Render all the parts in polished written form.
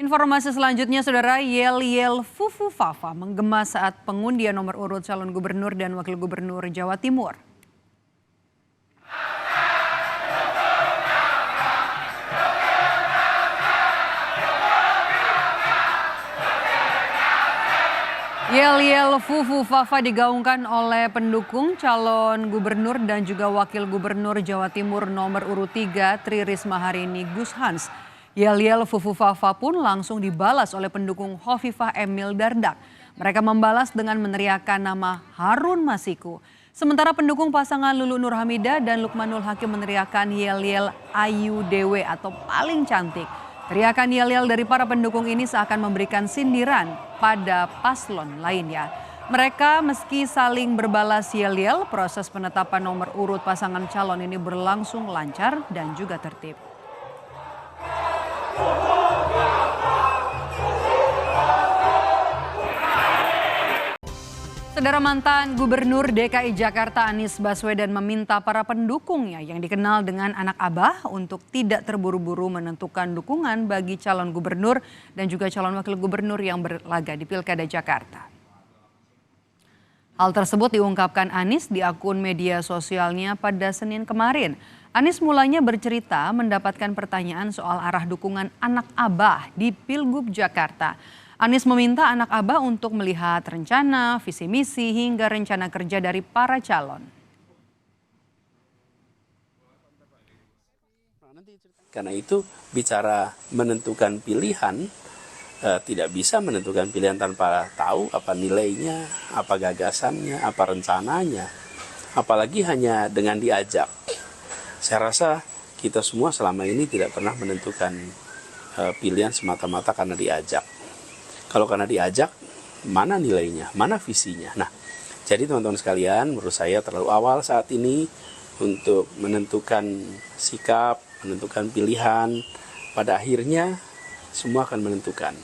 Informasi selanjutnya, Saudara, yel-yel Fufu Fafa menggema saat pengundian nomor urut calon gubernur dan wakil gubernur Jawa Timur. Yel-yel Fufu Fafa digaungkan oleh pendukung calon gubernur dan juga wakil gubernur Jawa Timur nomor urut 3 Tri Risma hari ini, Gus Hans. Yel-yel Fufu Fafa pun langsung dibalas oleh pendukung Hovifah Emil Dardak. Mereka membalas dengan meneriakkan nama Harun Masiku. Sementara pendukung pasangan Lulu Nur Hamidah dan Lukmanul Hakim meneriakkan yel-yel Ayu Dewe atau paling cantik. Teriakan yel-yel dari para pendukung ini seakan memberikan sindiran pada paslon lainnya. Mereka meski saling berbalas yel-yel, proses penetapan nomor urut pasangan calon ini berlangsung lancar dan juga tertib. Saudara, mantan Gubernur DKI Jakarta Anies Baswedan meminta para pendukungnya yang dikenal dengan anak abah untuk tidak terburu-buru menentukan dukungan bagi calon gubernur dan juga calon wakil gubernur yang berlaga di Pilkada Jakarta. Hal tersebut diungkapkan Anies di akun media sosialnya pada Senin kemarin. Anies mulanya bercerita mendapatkan pertanyaan soal arah dukungan anak abah di Pilgub Jakarta. Anies meminta anak abah untuk melihat rencana, visi misi hingga rencana kerja dari para calon. Karena itu bicara menentukan pilihan, tidak bisa menentukan pilihan tanpa tahu apa nilainya, apa gagasannya, apa rencananya. Apalagi hanya dengan diajak. Saya rasa kita semua selama ini tidak pernah menentukan pilihan semata-mata karena diajak. Kalau karena diajak, mana nilainya, mana visinya. Nah, jadi teman-teman sekalian, menurut saya terlalu awal saat ini untuk menentukan sikap, menentukan pilihan. Pada akhirnya semua akan menentukan.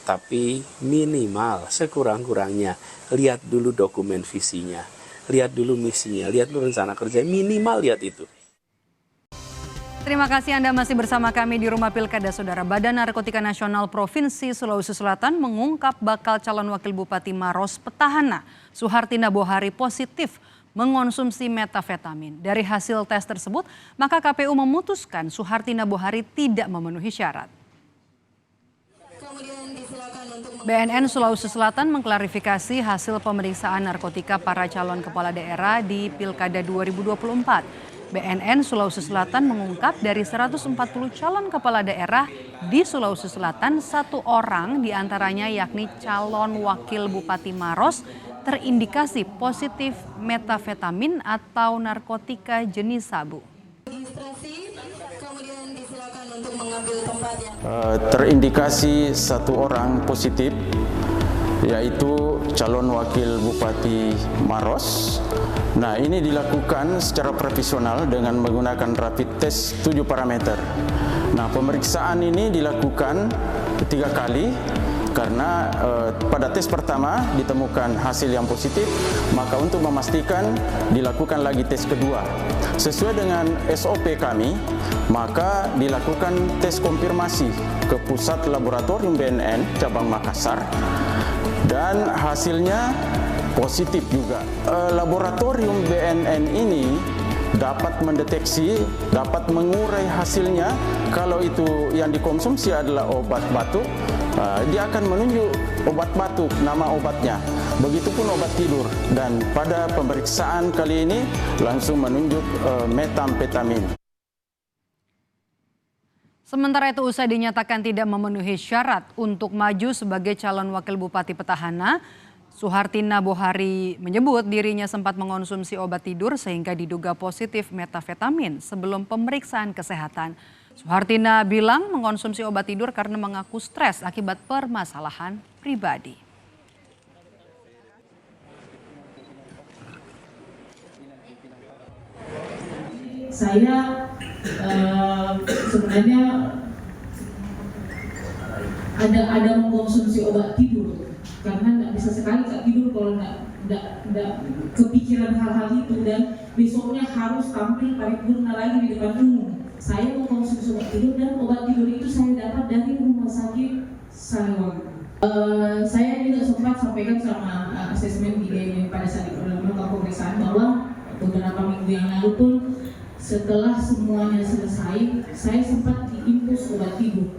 Tapi minimal, sekurang-kurangnya, lihat dulu dokumen visinya, lihat dulu misinya, lihat dulu rencana kerja, minimal lihat itu. Terima kasih Anda masih bersama kami di Rumah Pilkada, Saudara. Badan Narkotika Nasional Provinsi Sulawesi Selatan mengungkap bakal calon wakil Bupati Maros petahana Suhartina Bohari positif mengonsumsi metafetamin. Dari hasil tes tersebut, maka KPU memutuskan Suhartina Bohari tidak memenuhi syarat. BNN Sulawesi Selatan mengklarifikasi hasil pemeriksaan narkotika para calon kepala daerah di Pilkada 2024. BNN Sulawesi Selatan mengungkap dari 140 calon kepala daerah di Sulawesi Selatan, 1 orang diantaranya yakni calon wakil Bupati Maros terindikasi positif metafetamin atau narkotika jenis sabu. Terindikasi 1 orang positif, yaitu calon wakil Bupati Maros. Nah, ini dilakukan secara profesional dengan menggunakan rapid test 7 parameter. Nah, pemeriksaan ini dilakukan 3 kali karena pada tes pertama ditemukan hasil yang positif, maka untuk memastikan dilakukan lagi tes kedua. Sesuai dengan SOP kami, maka dilakukan tes konfirmasi ke Pusat Laboratorium BNN Cabang Makassar dan hasilnya positif juga. Laboratorium BNN ini dapat mendeteksi, dapat mengurai hasilnya. Kalau itu yang dikonsumsi adalah obat batuk, dia akan menunjuk obat batuk, nama obatnya. Begitupun obat tidur. Dan pada pemeriksaan kali ini langsung menunjuk metamfetamin. Sementara itu, usai dinyatakan tidak memenuhi syarat untuk maju sebagai calon wakil bupati petahana, Suhartina Bohari menyebut dirinya sempat mengonsumsi obat tidur sehingga diduga positif metafetamin sebelum pemeriksaan kesehatan. Suhartina bilang mengonsumsi obat tidur karena mengaku stres akibat permasalahan pribadi. Saya sebenarnya ada mengkonsumsi obat tidur karena nggak bisa sekali nggak tidur kalau nggak kepikiran hal-hal itu, dan besoknya harus tampil paripurna lagi di depan umum. Saya mengkonsumsi obat tidur dan obat tidur itu saya dapat dari rumah sakit Saliwang. Saya juga sempat sampaikan sama asesmen pada saat melakukan pemeriksaan bahwa beberapa minggu yang lalu pun setelah semuanya selesai, saya sempat diinfus obat tidur.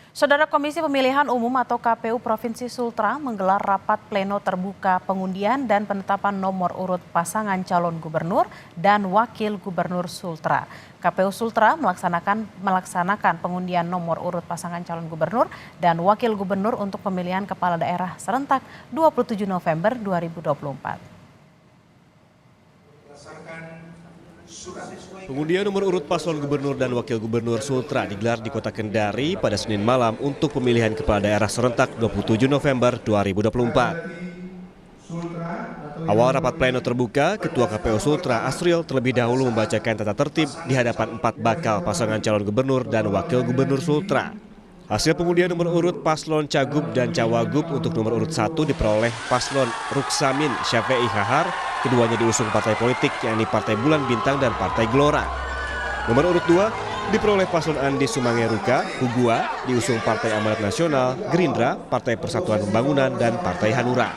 Saudara, Komisi Pemilihan Umum atau KPU Provinsi Sultra menggelar rapat pleno terbuka pengundian dan penetapan nomor urut pasangan calon gubernur dan wakil gubernur Sultra. KPU Sultra melaksanakan pengundian nomor urut pasangan calon gubernur dan wakil gubernur untuk pemilihan kepala daerah serentak 27 November 2024. Pengundian nomor urut paslon gubernur dan wakil gubernur Sultra digelar di Kota Kendari pada Senin malam untuk pemilihan kepala daerah serentak 27 November 2024. Awal rapat pleno terbuka, Ketua KPU Sultra Asril terlebih dahulu membacakan tata tertib di hadapan 4 bakal pasangan calon gubernur dan wakil gubernur Sultra. Hasil pengundian nomor urut paslon Cagup dan Cawagup untuk nomor urut 1 diperoleh paslon Ruksamin Syafi'i Hahar, keduanya diusung partai politik yakni Partai Bulan Bintang dan Partai Gelora. Nomor urut 2 diperoleh paslon Andi Sumangeruka, Hugua, diusung Partai Amanat Nasional, Gerindra, Partai Persatuan Pembangunan, dan Partai Hanura.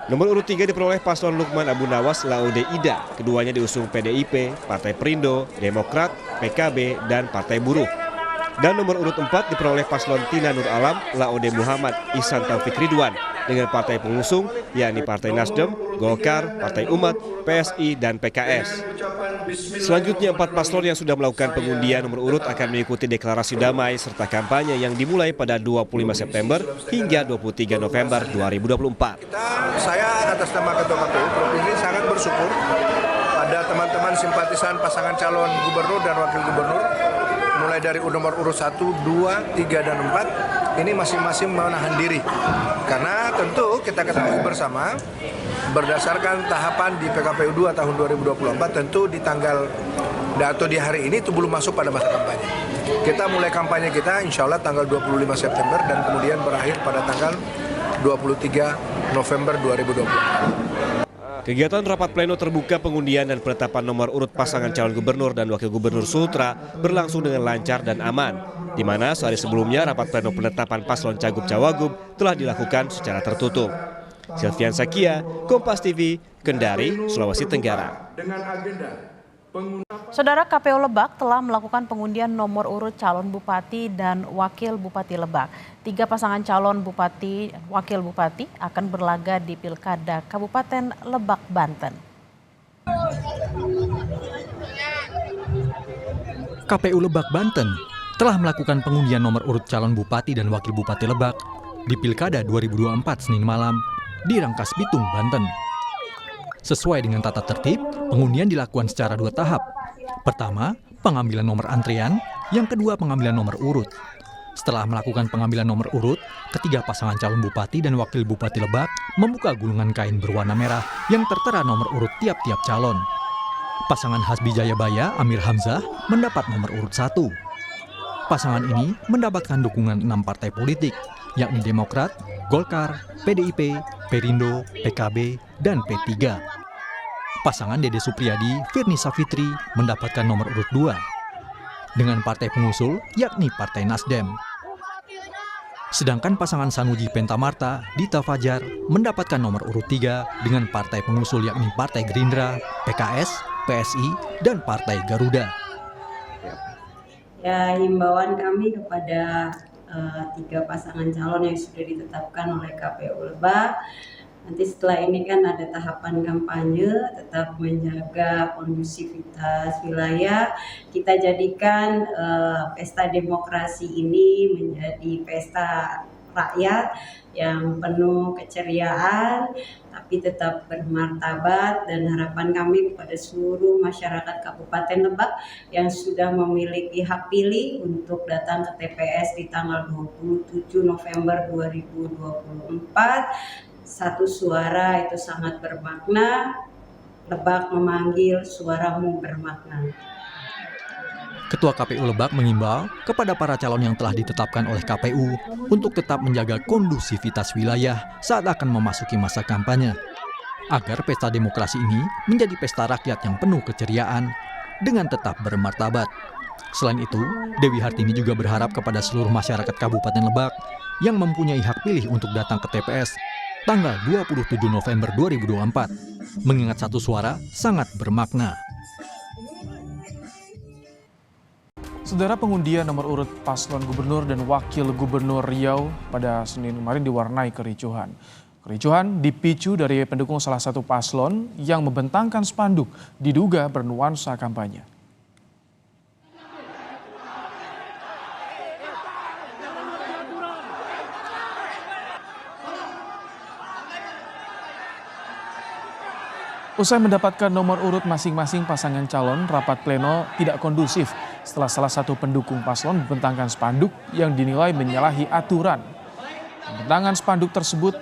Nomor urut 3 diperoleh paslon Lukman Abu Nawas Laude Ida, keduanya diusung PDIP, Partai Perindo, Demokrat, PKB, dan Partai Buruh. Dan nomor urut 4 diperoleh paslon Tina Nur Alam Laude Muhammad Ihsan Taufik Ridwan dengan partai pengusung yakni Partai Nasdem, Golkar, Partai Umat, PSI, dan PKS. Selanjutnya 4 paslon yang sudah melakukan pengundian nomor urut akan mengikuti deklarasi damai serta kampanye yang dimulai pada 25 September hingga 23 November 2024. Saya atas nama Ketua KPU Provinsi sangat bersyukur pada teman-teman simpatisan pasangan calon gubernur dan wakil gubernur mulai dari nomor urut 1, 2, 3, dan 4 ini masing-masing menahan diri karena tentu kita ketahui bersama berdasarkan tahapan di PKPU 2 tahun 2024 tentu di tanggal atau di hari ini itu belum masuk pada masa kampanye. Kita mulai kampanye kita insya Allah tanggal 25 September dan kemudian berakhir pada tanggal 23 November 2024. Kegiatan rapat pleno terbuka pengundian dan penetapan nomor urut pasangan calon gubernur dan wakil gubernur Sultra berlangsung dengan lancar dan aman, di mana sehari sebelumnya rapat pleno penetapan paslon Cagup Cawagup telah dilakukan secara tertutup. Silvian Sakia, Kompas TV, Kendari, Sulawesi Tenggara. Saudara, KPU Lebak telah melakukan pengundian nomor urut calon bupati dan wakil bupati Lebak. 3 pasangan calon bupati, wakil bupati akan berlaga di Pilkada Kabupaten Lebak, Banten. KPU Lebak, Banten telah melakukan pengundian nomor urut calon bupati dan wakil bupati Lebak di Pilkada 2024 Senin malam di Rangkas Bitung, Banten. Sesuai dengan tata tertib, pengundian dilakukan secara 2 tahap. Pertama, pengambilan nomor antrian, yang kedua pengambilan nomor urut. Setelah melakukan pengambilan nomor urut, ketiga pasangan calon bupati dan wakil bupati Lebak membuka gulungan kain berwarna merah yang tertera nomor urut tiap-tiap calon. Pasangan Hasbi Jayabaya Amir Hamzah mendapat nomor urut 1. Pasangan ini mendapatkan dukungan 6 partai politik, yakni Demokrat, Golkar, PDIP, Perindo, PKB, dan P3. Pasangan Dede Supriyadi Firni Safitri mendapatkan nomor urut 2 dengan partai pengusul yakni Partai Nasdem. Sedangkan pasangan Sanuji Pentamarta Dita Fajar mendapatkan nomor urut 3 dengan partai pengusul yakni Partai Gerindra, PKS, PSI, dan Partai Garuda. Ya, himbauan kami kepada 3 pasangan calon yang sudah ditetapkan oleh KPU Lebak. Nanti setelah ini kan ada tahapan kampanye, tetap menjaga kondusivitas wilayah. Kita jadikan pesta demokrasi ini menjadi pesta rakyat yang penuh keceriaan, tapi tetap bermartabat, dan harapan kami kepada seluruh masyarakat Kabupaten Lebak yang sudah memiliki hak pilih untuk datang ke TPS di tanggal 27 November 2024. Satu suara itu sangat bermakna. Lebak memanggil suaramu bermakna. Ketua KPU Lebak mengimbau kepada para calon yang telah ditetapkan oleh KPU untuk tetap menjaga kondusivitas wilayah saat akan memasuki masa kampanye, agar pesta demokrasi ini menjadi pesta rakyat yang penuh keceriaan dengan tetap bermartabat. Selain itu, Dewi Hartini juga berharap kepada seluruh masyarakat Kabupaten Lebak yang mempunyai hak pilih untuk datang ke TPS tanggal 27 November 2024, mengingat satu suara sangat bermakna. Saudara, pengundian nomor urut paslon gubernur dan wakil gubernur Riau pada Senin kemarin diwarnai kericuhan. Kericuhan dipicu dari pendukung salah satu paslon yang membentangkan spanduk diduga bernuansa kampanye. Usai mendapatkan nomor urut masing-masing pasangan calon, rapat pleno tidak kondusif setelah salah satu pendukung paslon membentangkan spanduk yang dinilai menyalahi aturan. Pembentangan spanduk tersebut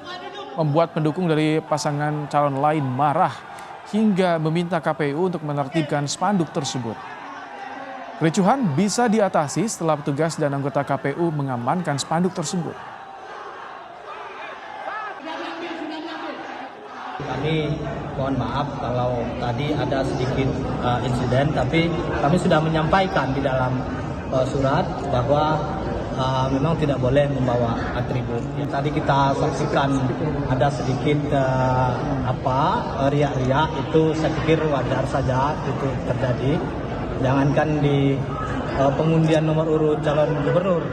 membuat pendukung dari pasangan calon lain marah hingga meminta KPU untuk menertibkan spanduk tersebut. Kericuhan bisa diatasi setelah petugas dan anggota KPU mengamankan spanduk tersebut. Kami mohon maaf kalau tadi ada sedikit insiden, tapi kami sudah menyampaikan di dalam surat bahwa memang tidak boleh membawa atribut. Yang tadi kita saksikan ada sedikit riak-riak, itu saya pikir wajar saja itu terjadi. Jangankan di pengundian nomor urut calon gubernur,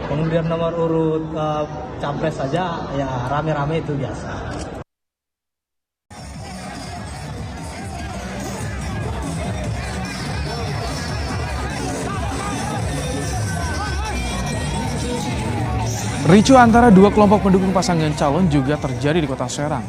pengundian nomor urut capres saja ya rame-rame itu biasa. Ricuh antara dua kelompok pendukung pasangan calon juga terjadi di Kota Serang.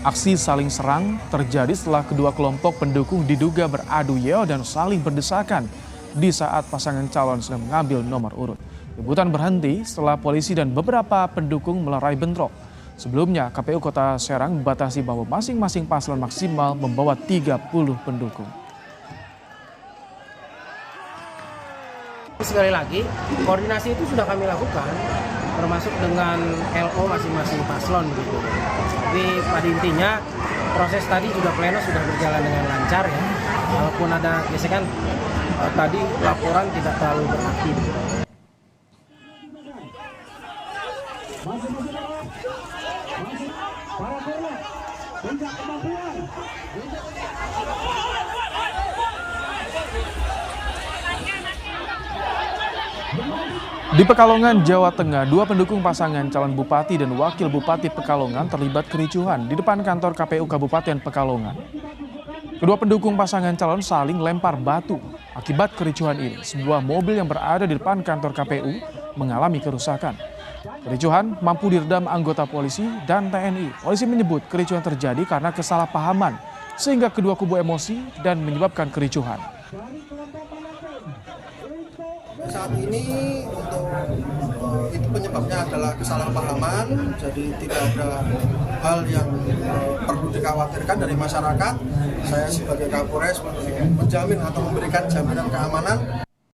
Aksi saling serang terjadi setelah kedua kelompok pendukung diduga beradu yel dan saling berdesakan di saat pasangan calon sedang mengambil nomor urut. Keributan berhenti setelah polisi dan beberapa pendukung melerai bentrok. Sebelumnya, KPU Kota Serang membatasi bahwa masing-masing paslon maksimal membawa 30 pendukung. Sekali lagi, koordinasi itu sudah kami lakukan, termasuk dengan LO masing-masing paslon gitu. Tapi pada intinya proses tadi juga pleno sudah berjalan dengan lancar ya. Walaupun ada gesekan tadi laporan tidak terlalu berarti. Di Pekalongan, Jawa Tengah, dua pendukung pasangan calon bupati dan wakil bupati Pekalongan terlibat kericuhan di depan kantor KPU Kabupaten Pekalongan. Kedua pendukung pasangan calon saling lempar batu. Akibat kericuhan ini, sebuah mobil yang berada di depan kantor KPU mengalami kerusakan. Kericuhan mampu diredam anggota polisi dan TNI. Polisi menyebut kericuhan terjadi karena kesalahpahaman, sehingga kedua kubu emosi dan menyebabkan kericuhan. Saat ini itu penyebabnya adalah kesalahpahaman, jadi tidak ada hal yang perlu dikhawatirkan dari masyarakat. Saya sebagai Kapolres menjamin atau memberikan jaminan keamanan.